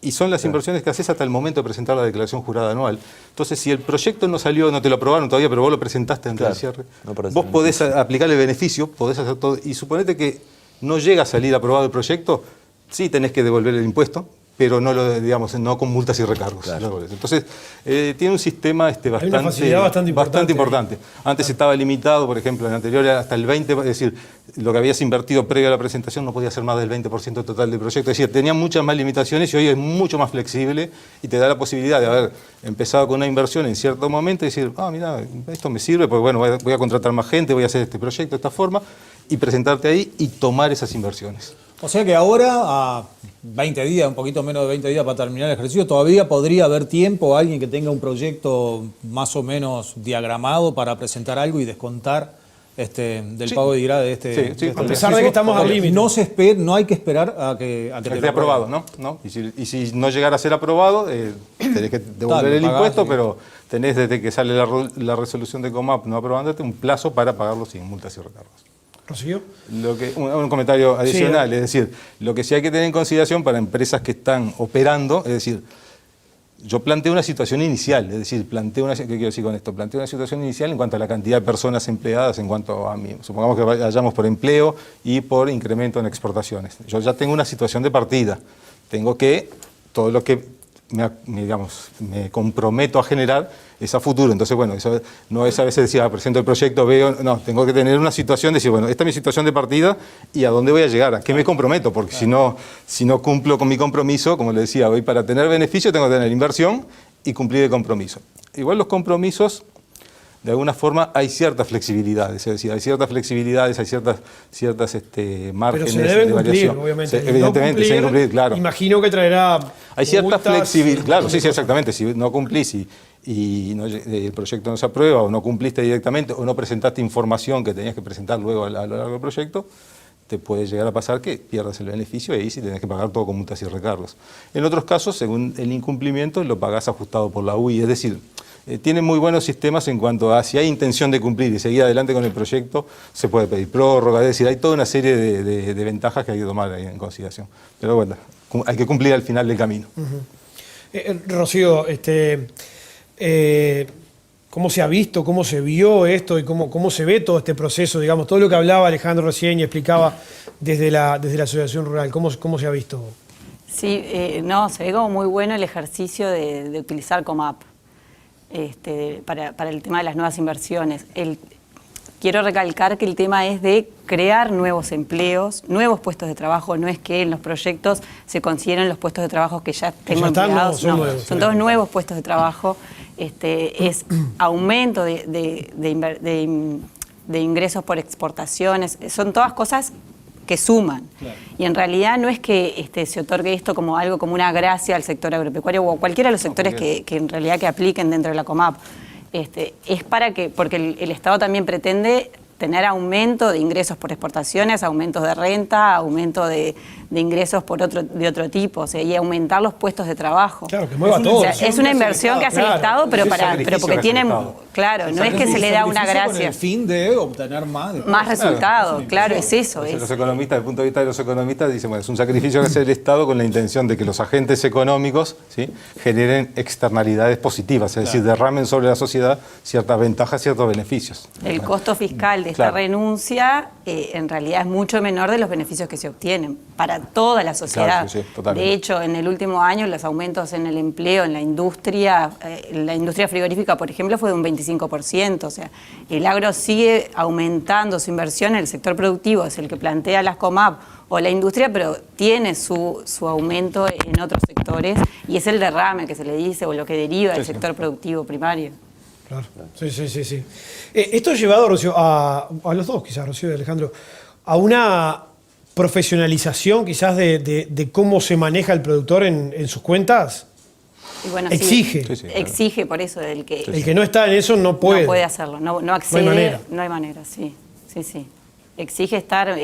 Y son las inversiones que haces hasta el momento de presentar la declaración jurada anual. Entonces, si el proyecto no salió, no te lo aprobaron todavía, pero vos lo presentaste antes del cierre, vos podés aplicar el beneficio, podés hacer todo. Y suponete que no llega a salir aprobado el proyecto, sí tenés que devolver el impuesto, pero no con multas y recargos. Claro. Entonces, tiene un sistema bastante importante. Antes estaba limitado, por ejemplo, en el anterior hasta el 20%, es decir, lo que habías invertido previo a la presentación no podía ser más del 20% total del proyecto. Es decir, tenía muchas más limitaciones y hoy es mucho más flexible y te da la posibilidad de haber empezado con una inversión en cierto momento y decir, mira, esto me sirve, pues bueno, voy a contratar más gente, voy a hacer este proyecto de esta forma, y presentarte ahí y tomar esas inversiones. O sea que ahora, a 20 días, un poquito menos de 20 días para terminar el ejercicio, todavía podría haber tiempo, alguien que tenga un proyecto más o menos diagramado para presentar algo y descontar del pago de IRA de este. A pesar de que estamos al límite. No hay que esperar a que esté aprobado, ¿no? Y si no llegara a ser aprobado, tenés que devolver el impuesto, pero tenés desde que sale la resolución de COMAP no aprobándote un plazo para pagarlo sin multas y recargos. ¿Rocío? Un comentario adicional, es decir, lo que sí hay que tener en consideración para empresas que están operando, es decir, yo planteo una situación inicial, es decir, ¿qué quiero decir con esto? Planteo una situación inicial en cuanto a la cantidad de personas empleadas, en cuanto a supongamos que vayamos por empleo y por incremento en exportaciones. Yo ya tengo una situación de partida, tengo que, todo lo que me comprometo a generar es a futuro. Entonces, bueno, eso no es a veces decir, presento el proyecto, tengo que tener una situación de decir, bueno, esta es mi situación de partida y a dónde voy a llegar, a qué me comprometo, porque si no cumplo con mi compromiso, como le decía, hoy para tener beneficio tengo que tener inversión y cumplir el compromiso. Igual los compromisos, de alguna forma, hay ciertas flexibilidades, es decir, hay ciertas márgenes pero se deben de cumplir, variación. obviamente. Evidentemente, se deben cumplir, claro. Imagino que traerá hay cierta flexibilidad, claro, sí, exactamente. Si no cumplís y el proyecto no se aprueba o no cumpliste directamente o no presentaste información que tenías que presentar luego a lo largo del proyecto, te puede llegar a pasar que pierdas el beneficio y ahí sí tenés que pagar todo con multas y recargos. En otros casos, según el incumplimiento, lo pagás ajustado por la UI, es decir, tiene muy buenos sistemas en cuanto a si hay intención de cumplir y seguir adelante con el proyecto, se puede pedir prórroga, es decir, hay toda una serie de ventajas que hay que tomar ahí en consideración. Pero bueno, hay que cumplir al final del camino. Rocío, ¿cómo se ha visto, cómo se vio esto y cómo se ve todo este proceso? Digamos, todo lo que hablaba Alejandro recién y explicaba desde la Asociación Rural, ¿cómo se ha visto? Sí, se ve como muy bueno el ejercicio de utilizar COMAP. Para el tema de las nuevas inversiones. Quiero recalcar que el tema es de crear nuevos empleos, nuevos puestos de trabajo, no es que en los proyectos se consideren los puestos de trabajo que ya tengo empleados, son todos nuevos puestos de trabajo, es aumento de ingresos por exportaciones, son todas cosas que suman. Claro. Y en realidad no es que se otorgue esto como algo, como una gracia al sector agropecuario o a cualquiera de los sectores que en realidad que apliquen dentro de la COMAP. es porque el Estado también pretende tener aumento de ingresos por exportaciones, aumentos de renta, aumento de ingresos de otro tipo, o sea, y aumentar los puestos de trabajo. Claro, que mueva todo. O sea, es una inversión que hace el Estado, pero porque tiene, claro, no es que se le da una gracia. Con el fin de obtener más resultados, claro, es eso. Los economistas, desde el punto de vista de los economistas, dicen, bueno, es un sacrificio que hace el Estado con la intención de que los agentes económicos, ¿sí?, generen externalidades positivas, es decir, derramen sobre la sociedad ciertas ventajas, ciertos beneficios. El costo fiscal de esta renuncia en realidad es mucho menor de los beneficios que se obtienen para toda la sociedad. Claro, de hecho, en el último año los aumentos en el empleo, en la industria frigorífica, por ejemplo, fue de un 25%. O sea, el agro sigue aumentando su inversión en el sector productivo, es el que plantea las COMAP o la industria, pero tiene su aumento en otros sectores y es el derrame que se le dice o lo que deriva del sector productivo primario. Claro, sí. Esto ha llevado, Rocío, a los dos, quizás, Rocío y Alejandro, a una profesionalización quizás de cómo se maneja el productor en sus cuentas. Y bueno, exige. Exige, por eso, el que no está en eso no puede. No puede hacerlo, no accede. No hay manera. Sí. Exige estar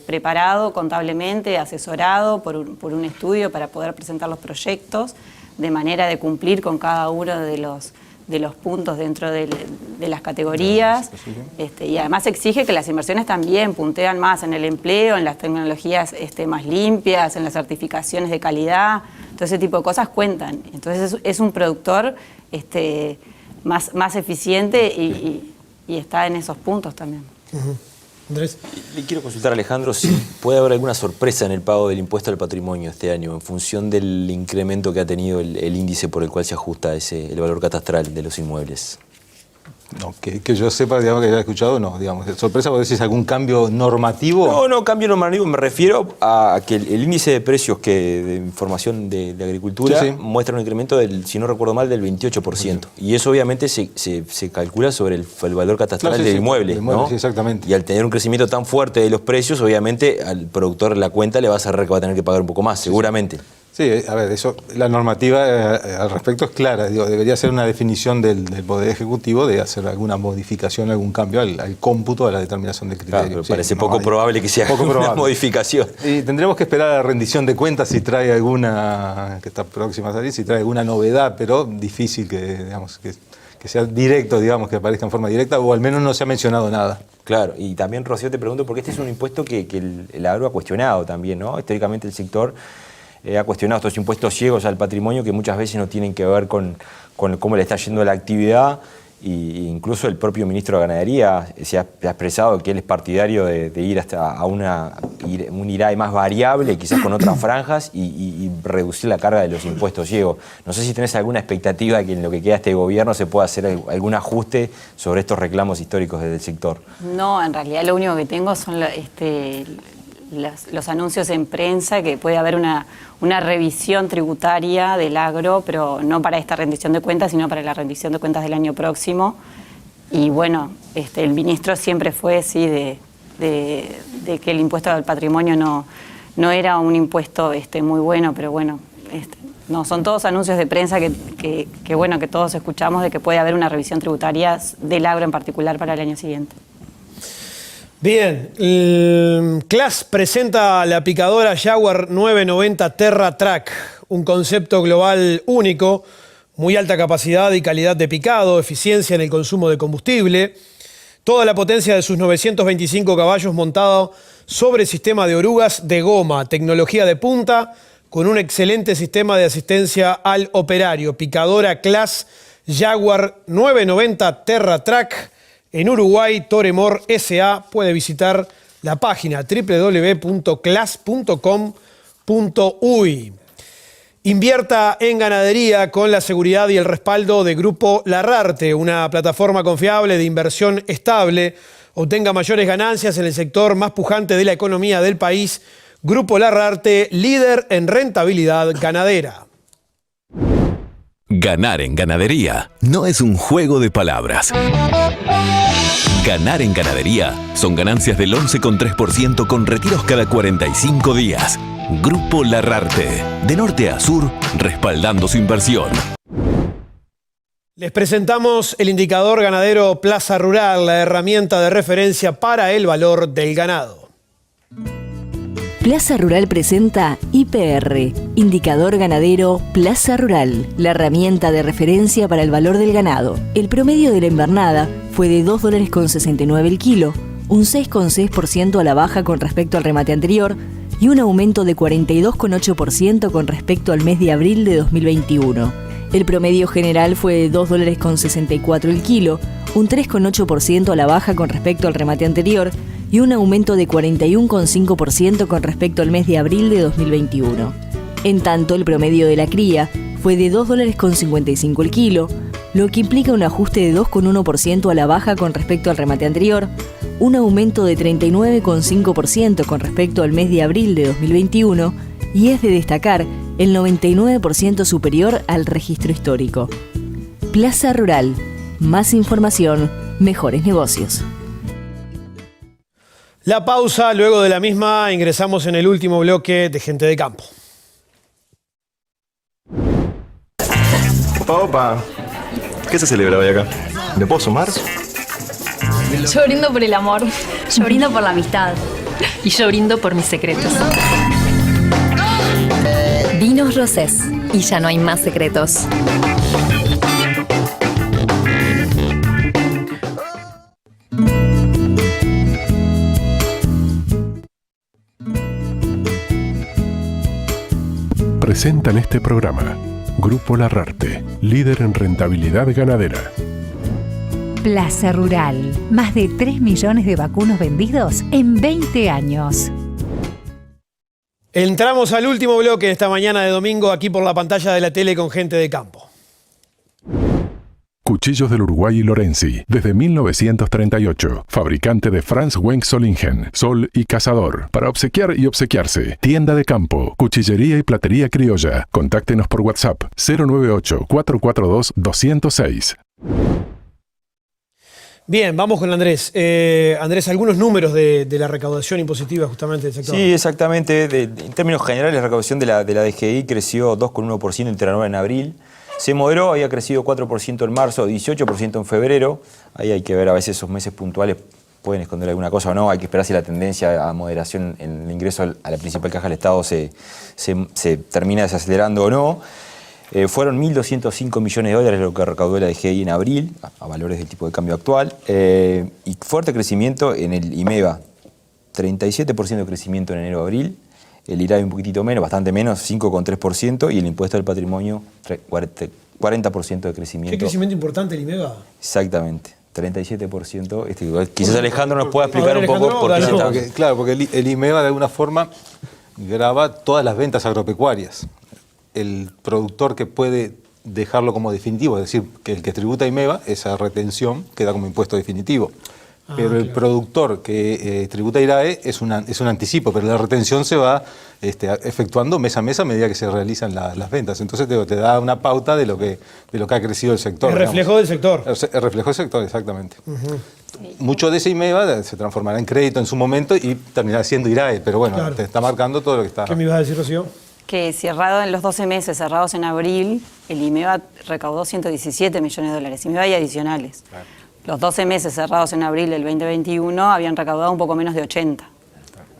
preparado contablemente, asesorado por un estudio para poder presentar los proyectos, de manera de cumplir con cada uno de los puntos dentro de las categorías, y además exige que las inversiones también puntean más en el empleo, en las tecnologías más limpias, en las certificaciones de calidad, todo ese tipo de cosas cuentan. Entonces es un productor más eficiente y está en esos puntos también. Andrés. Le quiero consultar a Alejandro si puede haber alguna sorpresa en el pago del impuesto al patrimonio este año en función del incremento que ha tenido el índice por el cual se ajusta el valor catastral de los inmuebles. No, que yo sepa, digamos, que haya escuchado, no, digamos. ¿Sorpresa? ¿Vos decís algún cambio normativo? No, cambio normativo. Me refiero a que el índice de precios de información de agricultura muestra un incremento del, si no recuerdo mal, del 28%. Y eso obviamente se calcula sobre el valor catastral del inmueble, ¿no? Sí, exactamente. Y al tener un crecimiento tan fuerte de los precios, obviamente al productor la cuenta le va a cerrar que va a tener que pagar un poco más, seguramente. Sí, a ver, la normativa al respecto es clara. Debería ser una definición del Poder Ejecutivo de hacer alguna modificación, algún cambio al cómputo de la determinación de criterios. Claro, parece poco probable que se haga una modificación. Y tendremos que esperar a la rendición de cuentas si trae alguna, que está próxima a salir, si trae alguna novedad, pero difícil que sea directo, digamos, que aparezca en forma directa, o al menos no se ha mencionado nada. Claro, y también, Rocío, te pregunto, porque este es un impuesto que el agro ha cuestionado también, ¿no? Históricamente el sector ha cuestionado estos impuestos ciegos al patrimonio que muchas veces no tienen que ver con cómo le está yendo la actividad, e incluso el propio ministro de Ganadería se ha expresado que él es partidario de ir hasta un IRAE más variable, quizás con otras franjas, y reducir la carga de los impuestos ciegos. No sé si tenés alguna expectativa de que en lo que queda este gobierno se pueda hacer algún ajuste sobre estos reclamos históricos desde el sector. No, en realidad lo único que tengo son los anuncios en prensa, que puede haber una revisión tributaria del agro, pero no para esta rendición de cuentas, sino para la rendición de cuentas del año próximo. Y bueno, el ministro siempre fue de que el impuesto al patrimonio no era un impuesto muy bueno, pero bueno, no, son todos anuncios de prensa que todos escuchamos, de que puede haber una revisión tributaria del agro en particular para el año siguiente. Bien, CLAS presenta la picadora Jaguar 990 Terra Track, un concepto global único, muy alta capacidad y calidad de picado, eficiencia en el consumo de combustible, toda la potencia de sus 925 caballos montado sobre sistema de orugas de goma, tecnología de punta, con un excelente sistema de asistencia al operario. Picadora CLAS Jaguar 990 Terra Track. En Uruguay, Toremor S.A. puede visitar la página www.clas.com.uy. Invierta en ganadería con la seguridad y el respaldo de Grupo Larrarte, una plataforma confiable de inversión estable. Obtenga mayores ganancias en el sector más pujante de la economía del país. Grupo Larrarte, líder en rentabilidad ganadera. Ganar en ganadería no es un juego de palabras. Ganar en ganadería son ganancias del 11,3% con retiros cada 45 días. Grupo Larrarte, de norte a sur, respaldando su inversión. Les presentamos el indicador ganadero Plaza Rural, la herramienta de referencia para el valor del ganado. Plaza Rural presenta IPR, Indicador Ganadero Plaza Rural, la herramienta de referencia para el valor del ganado. El promedio de la invernada fue de $2,69 el kilo, un 6,6% a la baja con respecto al remate anterior y un aumento de 42,8% con respecto al mes de abril de 2021. El promedio general fue de $2,64 el kilo, un 3,8% a la baja con respecto al remate anterior y un aumento de 41,5% con respecto al mes de abril de 2021. En tanto, el promedio de la cría fue de $2,55 el kilo, lo que implica un ajuste de 2,1% a la baja con respecto al remate anterior, un aumento de 39,5% con respecto al mes de abril de 2021 y es de destacar el 99% superior al registro histórico. Plaza Rural. Más información, mejores negocios. La pausa, luego de la misma ingresamos en el último bloque de Gente de Campo. Opa, ¿qué se celebra hoy acá? ¿Me puedo sumar? Yo brindo por el amor. Yo brindo por la amistad. Y yo brindo por mis secretos. Vinos Rosés. Y ya no hay más secretos. Presentan este programa Grupo Larrarte, líder en rentabilidad ganadera. Plaza Rural. Más de 3 millones de vacunos vendidos en 20 años. Entramos al último bloque de esta mañana de domingo aquí por la pantalla de la tele con Gente de Campo. Cuchillos del Uruguay y Lorenzi, desde 1938. Fabricante de Franz Wenck Solingen, Sol y Cazador. Para obsequiar y obsequiarse. Tienda de campo, cuchillería y platería criolla. Contáctenos por WhatsApp 098-442-206. Bien, vamos con Andrés. Andrés, algunos números de la recaudación impositiva justamente del sector. Sí, exactamente. En términos generales, la recaudación de la DGI creció 2,1% interanual en abril. Se moderó, había crecido 4% en marzo, 18% en febrero. Ahí hay que ver, a veces esos meses puntuales pueden esconder alguna cosa o no. Hay que esperar si la tendencia a moderación en el ingreso a la principal caja del Estado se termina desacelerando o no. Fueron 1.205 millones de dólares lo que recaudó la DGI en abril, a valores del tipo de cambio actual, y fuerte crecimiento en el IMEVA, 37% de crecimiento en enero-abril, el IRAE un poquitito menos, bastante menos, 5,3%, y el impuesto al patrimonio, 40% de crecimiento. ¿Qué crecimiento importante el IMEVA? Exactamente. 37%. Quizás Alejandro nos pueda explicar un poco por qué se está... Claro, porque el IMEVA de alguna forma grava todas las ventas agropecuarias. El productor que puede dejarlo como definitivo, es decir, que el que tributa IMEVA, esa retención queda como impuesto definitivo. Pero el productor que tributa IRAE es un anticipo, pero la retención se va efectuando mes a mes a medida que se realizan las ventas. Entonces te da una pauta de lo que ha crecido el sector. El reflejo del sector. El reflejo del sector, exactamente. Mucho de ese IMEVA se transformará en crédito en su momento y terminará siendo IRAE, pero bueno, claro, te está marcando todo lo que está... ¿Qué me ibas a decir, Rocío? Que cerrado en los 12 meses cerrados en abril, el IMEVA recaudó 117 millones de dólares, IMEVA y adicionales. Claro. Los 12 meses cerrados en abril del 2021 habían recaudado un poco menos de 80,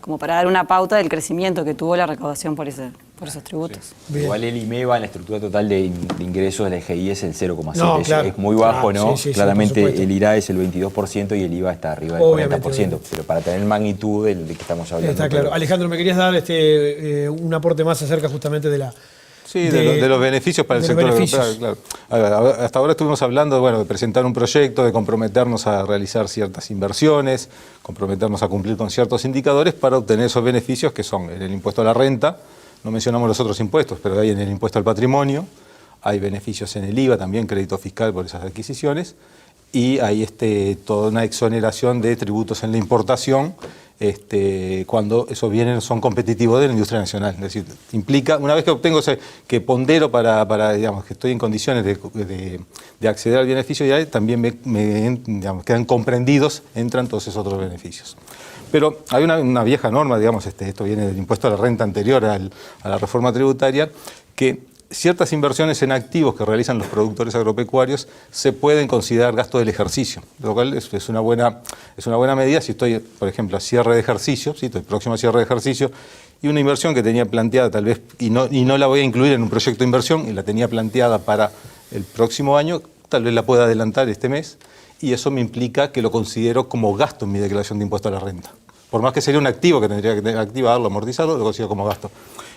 como para dar una pauta del crecimiento que tuvo la recaudación por esos tributos. Sí. Igual el IMEVA en la estructura total de ingresos de la DGI es el 0,7, no, claro. Es muy bajo, ¿no? Sí, claramente el IRAE es el 22% y el IVA está arriba del 40%, pero para tener magnitud de que estamos hablando. Está claro. Alejandro, ¿me querías dar un aporte más acerca justamente de la... Sí, de los beneficios para el sector agropecuario. Claro. Hasta ahora estuvimos hablando de presentar un proyecto, de comprometernos a realizar ciertas inversiones, comprometernos a cumplir con ciertos indicadores para obtener esos beneficios que son en el impuesto a la renta, no mencionamos los otros impuestos, pero hay en el impuesto al patrimonio, hay beneficios en el IVA también, crédito fiscal por esas adquisiciones, y hay toda una exoneración de tributos en la importación, cuando esos bienes son competitivos de la industria nacional. Es decir, implica, una vez que obtengo que pondero para digamos, que estoy en condiciones de acceder al beneficio, ya también digamos, quedan comprendidos, entran todos esos otros beneficios. Pero hay una vieja norma, digamos, esto viene del impuesto a la renta anterior a la reforma tributaria, que ciertas inversiones en activos que realizan los productores agropecuarios se pueden considerar gasto del ejercicio, lo cual es una buena medida si estoy, por ejemplo, a cierre de ejercicio, ¿sí? Estoy próximo a cierre de ejercicio, y una inversión que tenía planteada tal vez, y no la voy a incluir en un proyecto de inversión, y la tenía planteada para el próximo año, tal vez la pueda adelantar este mes, y eso me implica que lo considero como gasto en mi declaración de impuesto a la renta. Por más que sería un activo que tendría que activarlo, amortizarlo, lo considero como gasto.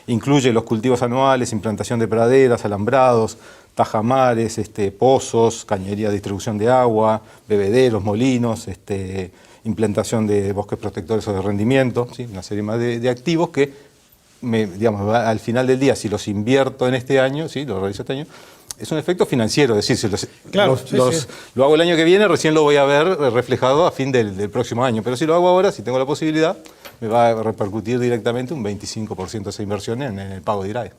Incluye los cultivos anuales, implantación de praderas, alambrados, tajamares, pozos, cañería de distribución de agua, bebederos, molinos, implantación de bosques protectores o de rendimiento, ¿sí? Una serie más de activos que, al final del día, si los invierto en este año, ¿sí? Lo realizo este año, es un efecto financiero, es decir, lo hago el año que viene, recién lo voy a ver reflejado a fin del próximo año, pero si lo hago ahora, si tengo la posibilidad, me va a repercutir directamente un 25% de esa inversión en el pago de IRAE.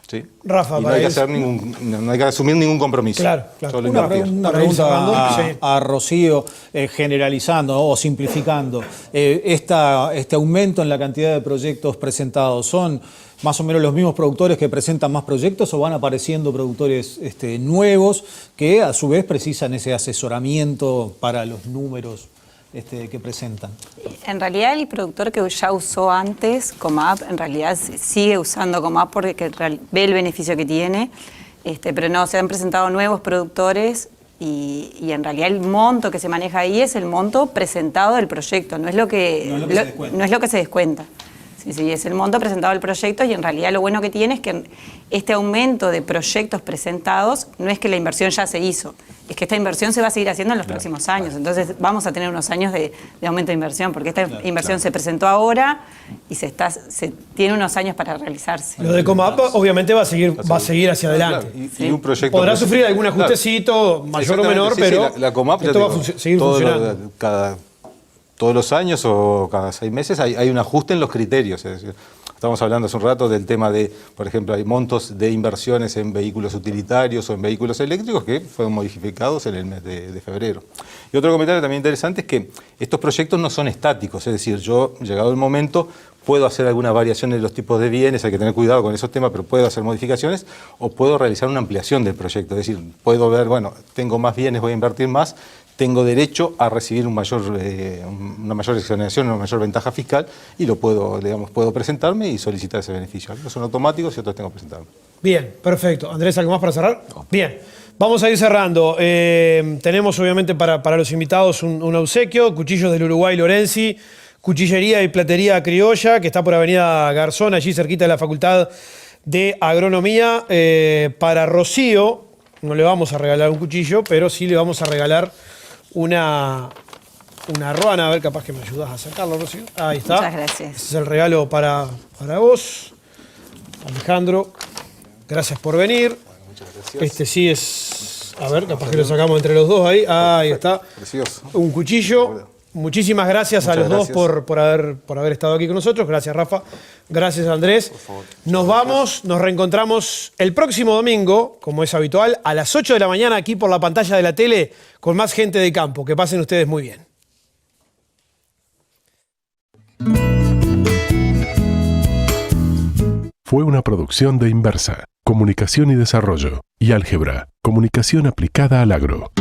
¿Sí? Rafa, y no hay que asumir ningún compromiso. Claro. Solo Una pregunta a Rocío, generalizando o simplificando. Este aumento en la cantidad de proyectos presentados, ¿son más o menos los mismos productores que presentan más proyectos o van apareciendo productores nuevos que a su vez precisan ese asesoramiento para los números que presentan? En realidad el productor que ya usó antes Comap, en realidad sigue usando Comap porque ve el beneficio que tiene, pero no, se han presentado nuevos productores y en realidad el monto que se maneja ahí es el monto presentado del proyecto, no es lo que se descuenta. Sí, es el monto presentado del proyecto y en realidad lo bueno que tiene es que este aumento de proyectos presentados no es que la inversión ya se hizo, es que esta inversión se va a seguir haciendo en los próximos años. Entonces vamos a tener unos años de aumento de inversión, porque esta inversión se presentó ahora y se tiene unos años para realizarse. Lo de Comap obviamente va a seguir hacia adelante. Y un proyecto podrá sufrir algún ajustecito mayor o menor, pero la Comap esto va a seguir funcionando. Todos los años o cada 6 meses hay un ajuste en los criterios. Es decir, estamos hablando hace un rato del tema de, por ejemplo, hay montos de inversiones en vehículos utilitarios o en vehículos eléctricos que fueron modificados en el mes de febrero. Y otro comentario también interesante es que estos proyectos no son estáticos, es decir, yo, llegado el momento, puedo hacer alguna variación en los tipos de bienes, hay que tener cuidado con esos temas, pero puedo hacer modificaciones o puedo realizar una ampliación del proyecto. Es decir, puedo ver, bueno, tengo más bienes, voy a invertir más, tengo derecho a recibir una mayor exoneración, una mayor ventaja fiscal y lo puedo presentarme y solicitar ese beneficio. Algunos son automáticos y otros tengo que presentarme. Bien, perfecto. Andrés, ¿algo más para cerrar? No. Bien, vamos a ir cerrando. Tenemos obviamente para los invitados un obsequio, Cuchillos del Uruguay Lorenzi, Cuchillería y Platería Criolla, que está por Avenida Garzón, allí cerquita de la Facultad de Agronomía. Para Rocío, no le vamos a regalar un cuchillo, pero sí le vamos a regalar una ruana. A ver, capaz que me ayudas a sacarlo, Rocío. Ahí está. Muchas gracias. Ese es el regalo para vos, Alejandro. Gracias por venir. Muchas gracias. Este sí es... A ver, capaz que lo sacamos entre los dos ahí. Ahí está. Precioso. Un cuchillo. Muchísimas gracias a los dos por haber estado aquí con nosotros. Gracias, Rafa. Gracias, Andrés. Nos vamos, nos reencontramos el próximo domingo, como es habitual, a las 8 de la mañana aquí por la pantalla de la tele con más gente de campo. Que pasen ustedes muy bien. Fue una producción de Inversa, Comunicación y Desarrollo, y Álgebra, Comunicación aplicada al agro.